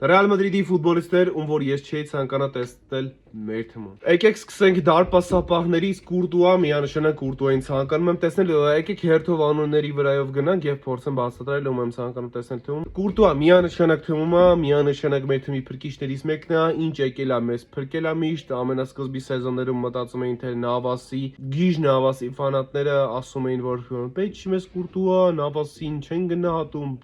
Ռեալ Մադրիդի ֆուտբոլիստներ, ում որ ես չէի ցանկանա տեսնել մեր թիմում։ Եկեք սկսենք դարպասապահներից Կուրտուա, միանշանակ Կուրտուային ցանկանում եմ տեսնել, եկեք հերթով անունների վրայով գնանք եւ փորձեմ բացատրել ում եմ ցանկանում տեսնել թիմում։ Կուրտուա միանշանակ թիմում է, միանշանակ մեր թիմի փրկիչներից մեկն է, ինչ եկել է մեզ փրկել է միշտ, ամենասկզբի սեզոններում մտածում էին թե Նավասի, Գիժ Նավասի ֆանատները ասում էին որ պետք չի մեզ Կուրտուա, Նավասին չեն գնահատում,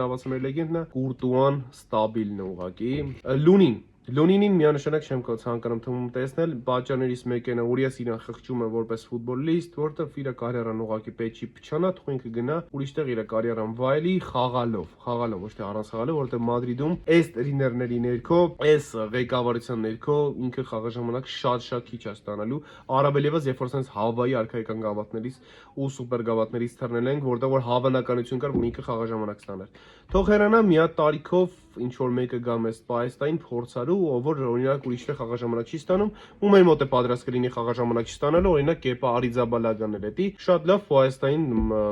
Նավասը մեր լեգենդն է, Կուրտուան ստաբիլն է ուղղակի։ Լունինին միանշանակ չեմ ցանկանում թվում տեսնել, պատճառներից մեկն է, որ ես իրան խղճում եմ որպես ֆուտբոլիստ, որտեղ իր կարիերան ուղղակի պետք չի փչանա, թող ինքը գնա ուրիշտեղ իր կարիերան վայելի խաղալով, ոչ թե առանց խաղալով, որտեղ Մադրիդում այս տրիներների ներքո, այս ղեկավարության ներքո ինքը խաղաժամանակ շատ քիչ է ստանալու, առավել եւս երբ որ sense Հավայի արքայական գավաթներից ու սուպեր գավաթներից թռնել ենք, որտեղ որ հավանականություն կար, որ ինքը խաղաժամանակ ստանար։ Թող հեռանա մի հատ տարիքով ինչ որ մեկը գա մեզ Պայստային փորձարու, ով որ օրինակ ուրիշտեղ խաղաժամանակ չի ստանում, ու մեր մոտ է պատրաստ կլինի խաղաժամանակ չստանալու, օրինակ Կեպա Արիզաբալագաներ էդի, շատ լավ Պայստային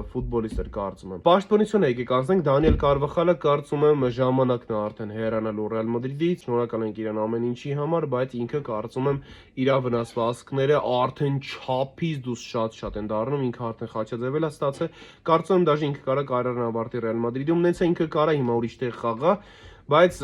ֆուտբոլիստ էր կարծում եմ։ Պաշտպանությունը եկեք անցնենք, Դանիել Կարվախալը կարծում եմ ժամանակն է արդեն հեռանալու Ռեալ Մադրիդից, շնորհակալ ենք իրան ամեն ինչի համար, բայց ինքը կարծում եմ իր վնասվածքները արդեն չափից դուրս շատ են դառնում, ինքը արդեն խաչաձևել է ստացել, կարծում եմ դաժե ինքը կարա կարիերան ավարտի Ռեալ Մադրիդում, նենց է ինքը կարա հիմա ուրիշտեղ խաղա, բայց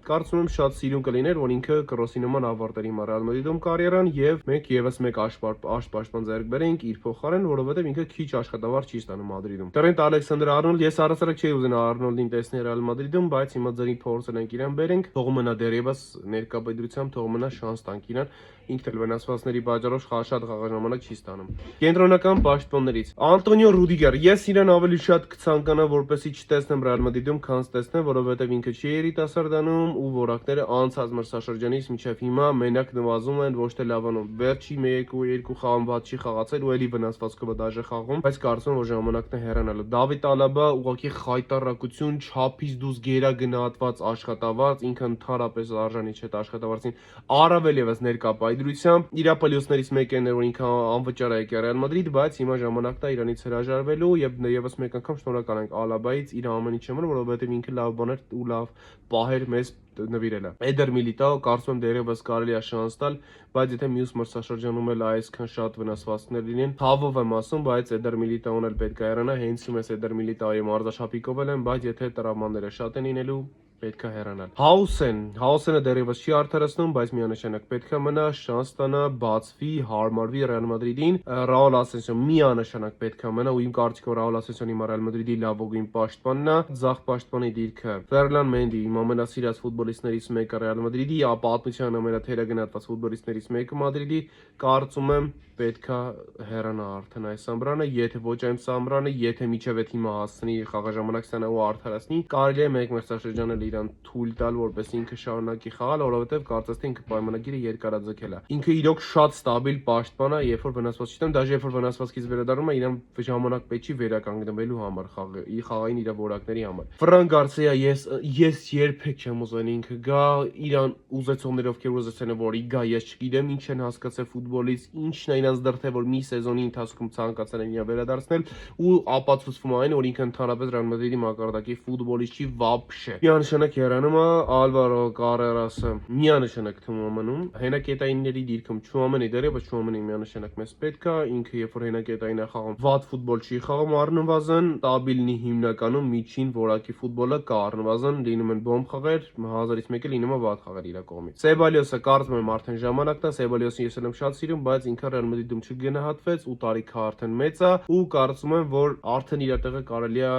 կարծում եմ շատ սիրուն կլիներ, որ ինքը Կրոսի նման ավարտեր հիմա Ռեալ Մադրիդում կարիերան եւ մենք եւս մեկ աշպաշտպան ձեռք բերենք իր փոխարեն, որովհետեւ ինքը քիչ աշխատավարձ չի ստանում Մադրիդում։ Տրենտ Ալեքսանդր Արնոլդ, ես առասարակ չէի ուզենա Արնոլդին տեսնել Ռեալ Մադրիդում, բայց հիմա ձերի փորձել ենք իրան բերենք, թող մնա դերևս ներկայությամբ, թող մնա շանս տանք իրան, ինքն էլ վնասվածքների պատճառով շատ խաղաժամանակ չի ստանում։ Կենտրոնական պաշտպաններից Անտոնիո Ռուդիգեր, ես իրան ավելի շատ կցանկանա որպեսի չտեսնեմ Ռեալ Մադրիդում, քան տեսնեմ, որովհետեւ ինքը չի երիտասարդանում ու որակները անցած մրցաշրջանից մինչև հիմա մենակ նվազում են, ոչ թե լավանում։ Վերջի 1-2 խաղում ված չի խաղացել ու էլի վնասվածքով է դաժե խաղում, բայց կարծում եմ որ ժամանակն է հեռանալու։ Դավիթ Ալաբա ուղղակի խայտարակություն, չափից դուրս գերագնահատված աշխատավարձ, ինքը ընդհանրապես արժանի չէ աշխատավարձին, առավել եւս ներկա պայծրությամբ իր պլյուսներից մեկն է որ ինքը անվճար է եկել Ռեալ Մադրիդ, բայց հիմա ժամանակն է իրանից հրաժարվելու եւ եւս մեկ անգամ շնորհակալ ենք Ալաբայից իր ամեն ինչի համար, որովհետեւ ինքը լավ բաներ ու լավ պահեր մեզ նվիրել է։ Էդեր Միլիտաո կարծում եմ դերևս կարելի է շանս տալ, բայց եթե մյուս մրցաշրջանում էլ այսքան շատ վնասվածքներ լինեն, ցավով եմ ասում, բայց Էդեր Միլիտաոն էլ պետք է հեռանա, հենց ում ես Էդեր Միլիտաոյի մարզաշապիկով եմ, բայց եթե տրավմաները շատ են լինելու պետք է հեռանալ։ Հաուսենը դերևս չի արդարացնում, բայց միանշանակ պետք է մնա, շանս տանա, բացվի, հարմարվի Ռեալ Մադրիդին։ Ռաուլ Ասենսիոն միանշանակ պետք է մնա ու իմ կարծիքով Ռաուլ Ասենսիոն հիմա Ռեալ Մադրիդի լավագույն պաշտպանն է, ձախ պաշտպանի դիրքը Ֆերլան Մենդի, իմ ամենասիրած ֆուտբոլիստներից մեկը Ռեալ Մադրիդի, պատմության ամենաթերագնահատված ֆուտբոլիստներից մեկը Մադրիդի, կարծում եմ պետք է հեռանա արդեն այս ամբրանը, եթե ոչ այն ամբրանը, եթե միջև այդ հիմա հասցնի խաղաժամանակ ստանա ու արդարացնի, կարելի է մեկ մրցաշրջանել իրան թույլ տալ, որպես ինքը շարունակի խաղալ, որովհետև կարծես թե ինքը պայմանագիրը երկարաձգել է։ Ինքը իրոք շատ ստաբիլ պաշտպան է, երբ որ վնասված չտամ, դաժե երբ որ վնասվածքից վերադառնում է, իրան ժամանակ պետք չի վերականգնվելու համար խաղային իր որակների համար։ Ֆրան Գարսիա, ես երբեք չեմ ուզեն ինքը գա, իրան ուզեցողներով կեր ուզեցել որ ի գա, ես չգիտեմ ինչ են հասկացել ֆուտբոլից, ինչն է իրանց դրդել որ մի սեզոնի ընթացքում ցանկացել են իրան վերադարձնել ու ապացուցվում այն որ ինքը ընդհանրապես Ռեալ Մադրիդի մակարդակի ֆուտբոլիստ չի վաբշե։ Միանշանակ հեռանում է Ալվարո Կարերասը, միանշանակ թվում մնում, հենակետայինների դիրքում Չուամենի դերևս Չուամենի միանշանակ մեզ պետք է, ինքը երբ որ հենակետային է խաղում, վատ ֆուտբոլ չի խաղում առնվազն, ստաբիլնի հիմնականում միջին որակի ֆուտբոլը կա առնվազն, լինում են բոմբ խաղեր, 1000-ից մեկը լինում է վատ խաղեր իր կողմից։ Սեբալիոսը կարծում եմ արդեն ժամանակն է, Սեբալիոսին ես եմ շատ սիրում, բայց ինքը Ռեալ Մադրիդում չգնահատվեց ու տարիքը արդեն մեծ է ու կարծում եմ որ արդեն իր տեղը կարելի է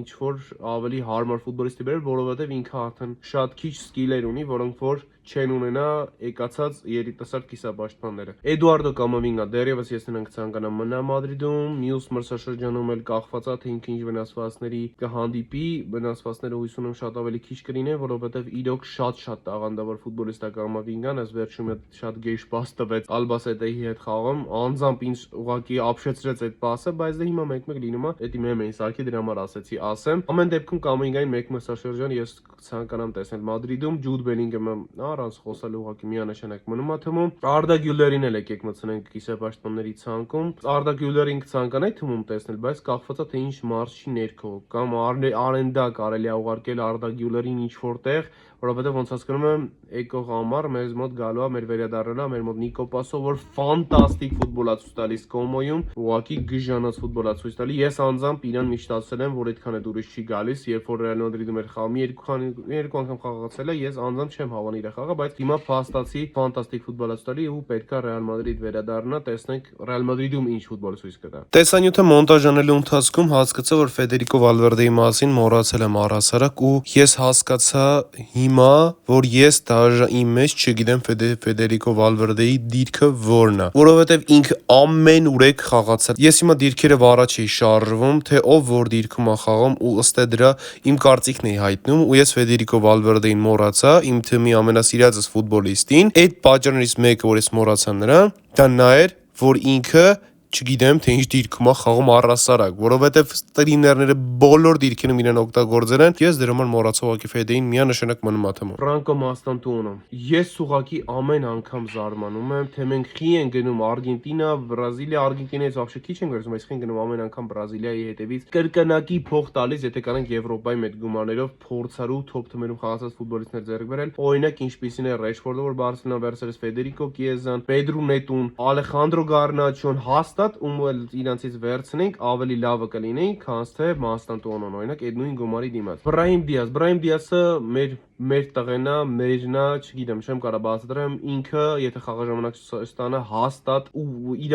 ինչ որ ավելի հարմար ֆուտբոլիստի բերել, որովհետև ինքը արդեն շատ քիչ սկիլեր ունի, որոնք որ չեն ունենա եկացած երիտասարդ կիսապաշտպանները։ Էդուարդո Կամավինգա դերևս ես նրան կցանկանամ մնա Մադրիդում, մյուս մրցաշրջանում էլ կախված է թե ինքը ինչ վնասվածքների կհանդիպի, վնասվածքները հույս ունեմ շատ ավելի քիչ կլինեն, որովհետև իրոք շատ տաղանդավոր ֆուտբոլիստ է Կամավինգան, այս վերջում շատ գեշ պաս տվեց Ալբասետեի հետ խաղում, անձամբ ինձ ուղղակի ապշեցրեց այդ պասը, բայց դե հիմա մեկ-մեկ լինում է, դա մեմ էին սարքի դրա համար ասեցի ասեմ։ Ամեն դեպքում Կամավինգային մեկ մրցաշրջան ես ցանկանամ տեսնել Մադրիդում, Ջուդ Բելինգհեմը առանց խոսալու ուղղակի միանշանակ մնում է թվում։ Արդա Գյուլերին էլ եկեք մտցնենք կիսապաշտպանների ցանկում։ Արդա Գյուլերին կցանկանայի թվում տեսնել, բայց կախված է թե ինչ մարզչի ներքո կամ արենդա կարելի է ուղարկել Արդա Գյուլերին ինչ որտեղ, որովհետև ոնց հասկանում եմ, եկող ամառ մեզ մոտ գալու է մեր վերադառնալը, մեր մոտ Նիկո Պասով, որ ֆանտաստիկ ֆուտբոլ է ցույց տալիս Կոմոյում, ուղղակի գժանոց ֆուտբոլ է ցույց տալի։ Ես անձամբ իրան միշտ ասել եմ, որ այդքան էլ ուրիշ չի գալիս, երբ որ Ռեալ Մադրիդում էր խաղում, երկու անգամ խաղացել է, ես անձամբ չեմ հավանի իր խաղը, բայց հիմա փաստացի ֆանտաստիկ ֆուտբոլ է ցույց տալի ու պետքա Ռեալ Մադրիդ վերադառնա, տեսնենք Ռեալ Մադրիդում ինչ ֆուտբոլ ցույց կտա։ Տեսանյութը մոնտաժ անելու ընթացքում հասկացա, որ Ֆեդերիկո Վալվերդեի մասին մոռացել եմ առհասարակ ու ես հասկացա հիմա, որ ես դաժե իմ մեջ չգիտեմ Ֆեդերիկո Վալվերդեի դիրքը որն է, որովհետև ինքը ամեն ուրեք խաղացել։ Ես հիմա դիրքերը վառաջ էի շարժվում, թե ով որ դիրքում է խաղում ու ըստ դրա իմ կարծիքն էի հայտնում ու ես Ֆեդերիկո Վալվերդեին մոռացա, իմ թիմի ամենասիրածս ֆուտբոլիստին։ Այդ պատճառներից մեկը, որ ես մոռացա նրան, դա նա էր, որ ինքը չգիտեմ թե ինչ դիրքում է խաղում առհասարակ, որովհետև ստրիմերները բոլոր դիրքերում իրեն օգտագործել են։ Ես դրա համար մոռացա ուղղակի Ֆեդեին միանշանակ մնում աթմում։ Ֆրանկո Մաստանտուոնո։ Ես ուղղակի ամեն անգամ զարմանում եմ, թե մենք խի են գնում Արգենտինա, Բրազիլիա, Արգենտինայից вообще քիչ են գնում, այս խին գնում ամեն անգամ Բրազիլիայի հետևից կրկնակի փող տալիս, եթե կանենք Եվրոպայի մեծ գումարներով փորձարու թոփ թմերում խաղացած ֆուտբոլիստներ ձեռք բերել։ Օրինակ ինչպիսին է Ռեշֆորդը, որ Բարսելոնա վերցրեց, Ֆեդերիկո Կիեզան, Պեդրո Նետուն, Ալեխանդրո Գառնաչոն, հաստատ ում իրանցից վերցնենք ավելի լավը կլինեին, քան թե Մաստանտուոնոն, օրինակ այդ նույն գումարի դիմաց։ Բրահիմ Դիասը մեր տղենա, մերնա, չգիտեմ, չեմ կարող բացատրեմ, ինքը եթե խաղաժամանակ ստանա հաստատ ու իր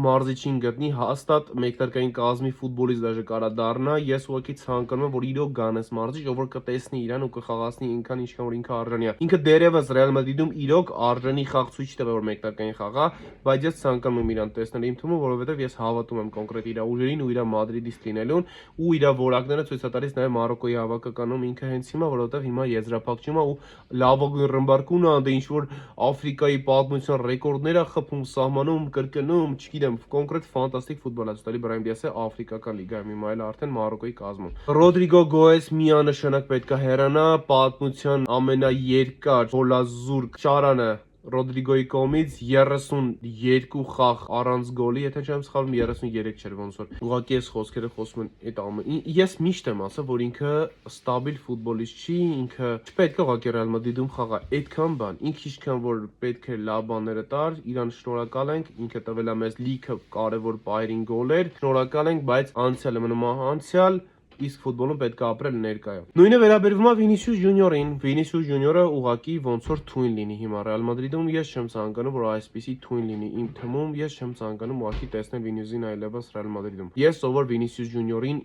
մարզիչին գտնի, հաստատ մեկնարկային կազմի ֆուտբոլիստ դաժե կարա դառնա։ Ես ուղղակի ցանկանում եմ, որ իրոք գան այս մարզիչ, ով որ կտեսնի իրան ու կխաղացնի ինքան ինչքան որ ինքը արժանի է։ Ինքը դերևս Ռեալ Մադրիդում իրոք արժանի խաղ ցույց տվել, որ մեկնարկային խաղա, բայց ես ցանկանում եմ իրան տեսնել իմ թիմում, որովհետև ես հավատում եմ կոնկրետ իր ուժերին ու իր մադրիդիստ լինելուն ու իր որակները ցույց է տալիս նաև Մարոկոյի հավաքականում ինքը հենց հիմա, որովհետև հիմա եզրափակում է ու լավագույն ռմբարկուն է, դե ինչ որ Աֆրիկայի պատմության ռեկորդներ է խփում, սահմանում, կրկնում, չգիտեմ, կոնկրետ ֆանտաստիկ ֆուտբոլ է ցույց տալի Բրահիմ Դիասը Աֆրիկական լիգայում, հիմա էլ արդեն Մարոկոյի կազմում։ Ռոդրիգո Գոես միանշանակ պետք է հեռանա, պատմության ամենաերկար գոլազուրկ ճարանը Ռոդրիգոյի կողմից 32 խաղ առանց գոլի, եթե չեմ սխալվում 33 չէր ոնց որ։ Ուղղակի այս խոսքերը խոսում են այդ ամեն։ Ես միշտ եմ ասել, որ ինքը ստաբիլ ֆուտբոլիստ չի, ինքը չպետք է ուղղակի Ռեալ Մադրիդում խաղա, այդքան բան։ Ինքը ինչքան որ պետք է լավ բաները տար, իրան շնորհակալ ենք, ինքը տվել է մեզ լիքը կարևոր բայերին գոլեր, շնորհակալ ենք, բայց անցյալը մնում է անցյալ, իսկ ֆուտբոլում պետք է ապրել ներկայով։ Նույնը վերաբերվում է Վինիսիուս Ջունիորին։ Վինիսիուս Ջունիորը ուղղակի ոնց որ թույն լինի հիմա Ռեալ Մադրիդում, ես չեմ ցանկանում, որ այսպիսի թույն լինի իմ թիմում, ես չեմ ցանկանում ուղղակի տեսնել Վինիսիուսին այլևս Ռեալ Մադրիդում։ Ես ով որ Վինիսիուս Ջունիորին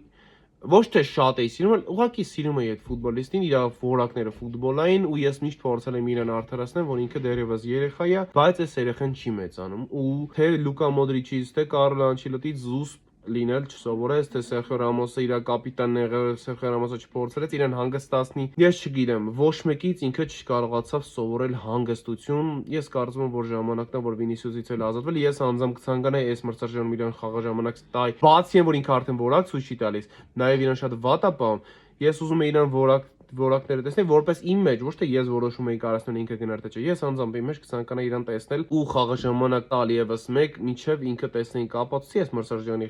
ոչ թե շատ էի սիրում, այլ ուղղակի սիրում էի այդ ֆուտբոլիստին, իր որակները ֆուտբոլային ու ես միշտ փորձել եմ իրան արդարացնել, որ ինքը դերևս երեխա է, բայց այս երեխան չի մեծանում ու թե Լուկա Մոդրիչից, թե Կարլո Անչելոտից զուսպ լինել չսովորեց, թե Սերխիո Ռամոսը իր կապիտանն եղել, Սերխիո Ռամոսը չփորձեց իրեն հանգստացնի։ Ես չգիտեմ, ոչ մեկից ինքը չկարողացավ սովորել հանգստություն։ Ես կարծում եմ, որ ժամանակն է, որ Վինիսիուսից էլ ազատվել։ Ես անձամբ կցանկանայի այս մրցաշրջանում իրան խաղաժամանակ տալ։ Բացի այն, որ ինքը արդեն որակ ցույց չի տալիս, նաև իրան շատ վատ է պահում։ Ես ուզում եմ իրան որակները տեսնել որպես իմ մեջ, ոչ թե ես որոշում եի կարասնել ինքը գնար թե չէ։ Ես անձամբ իմ մեջ կցանկանայի իրան տեսնել ու խաղաժամանակ տալ եւս մեկ, մինչեւ ինքը տեսնեին կապացուցի այս մրցաշրջանի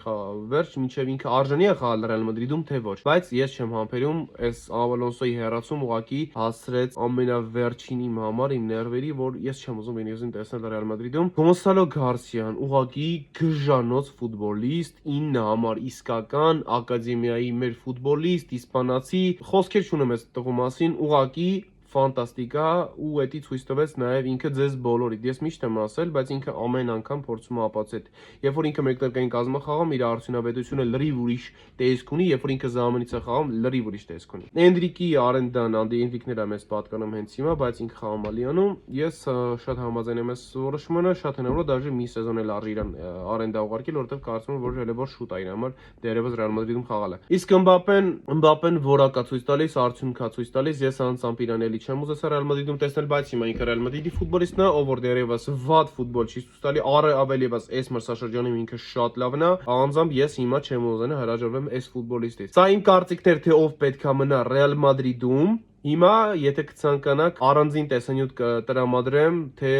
վերջ, մինչեւ ինքը արժանի է խաղալ Ռեալ Մադրիդում թե ոչ։ Բայց ես չեմ համբերում, այս Ալոնսոյի հերացում ուղակի հասցրեց ամենավերջին իմ համար իմ ներվերի, որ ես չեմ ուզում Վինիսիուսին տեսնել Ռեալ Մադրիդում։ Գոնսալո Գարսիան ուղակի գժանոց ֆուտբոլիստ, 9 համար իսկական ակադեմիայի մեր ֆուտբոլիստ, իսպանացի, խոսքեր չունեմ այս տղու մասին, ուղակի ֆանտաստիկ է ու էդի ցույց տվեց նաև ինքը ձեզ բոլորիդ։ Ես միշտ եմ ասել, բայց ինքը ամեն անգամ փորձում է ապացուցել։ Երբ որ ինքը մեկնարկային կազմը խաղում, իր արդյունավետությունը լրիվ ուրիշ տեսք ունի, երբ որ ինքը զամենից է խաղում, լրիվ ուրիշ տեսք ունի։ Էնդրիկի արենդան, Էնդրիկն է մեզ պատկանում հենց հիմա, բայց ինքը խաղում է Լիոնում։ Ես շատ համաձայն եմ այս որոշմանը, շատ հնարավոր է դաժե մի սեզոն էլ արժի իրան արենդա ուղարկել, որովհետև կարծում եմ, որ հələ որ շուտ է իր համար դերևս Ռեալ Մադրիդում խաղալ է։ Իսկ Մբապեն որակա ցույց տալիս, արդյունքա ցույց տալիս, ես անձամբ իրան էլի չեմ ուզեցել Ռեալ Մադրիդում տեսնել, բայց հիմա ինքը Ռեալ Մադրիդի ֆուտբոլիստն է, ով որ դերևս վատ ֆուտբոլ չի ցույց տալի, ավելի եւս այս մրցաշրջանում ինքը շատ լավն է, անձամբ ես հիմա չեմ ուզենա հրաժարվեմ այս ֆուտբոլիստից։ Սա իմ կարծիքն էր, թե ով պետքա մնա Ռեալ Մադրիդում։ Հիմա եթե կցանկանաք առանձին տեսանյութ կտրամադրեմ, թե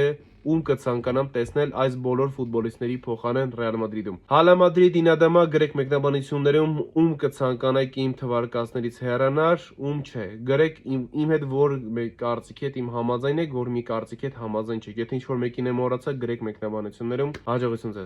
ում կցանկանամ տեսնել այս բոլոր ֆուտբոլիստների փոխարեն Ռեալ Մադրիդում։ Հալա Մադրիդ ինադամա գրեք մեկնաբանություններում ում կցանկանայիք իմ թվարկածներից հեռանար, ում չէ։ Գրեք իմ հետ որ կարծիքի հետ իմ համաձայն եք, որ մի կարծիքի հետ համաձայն չեք։ Եթե ինչ-որ մեկին եմ մոռացա, գրեք մեկնաբանություններում։ Հաջողություն ձեզ։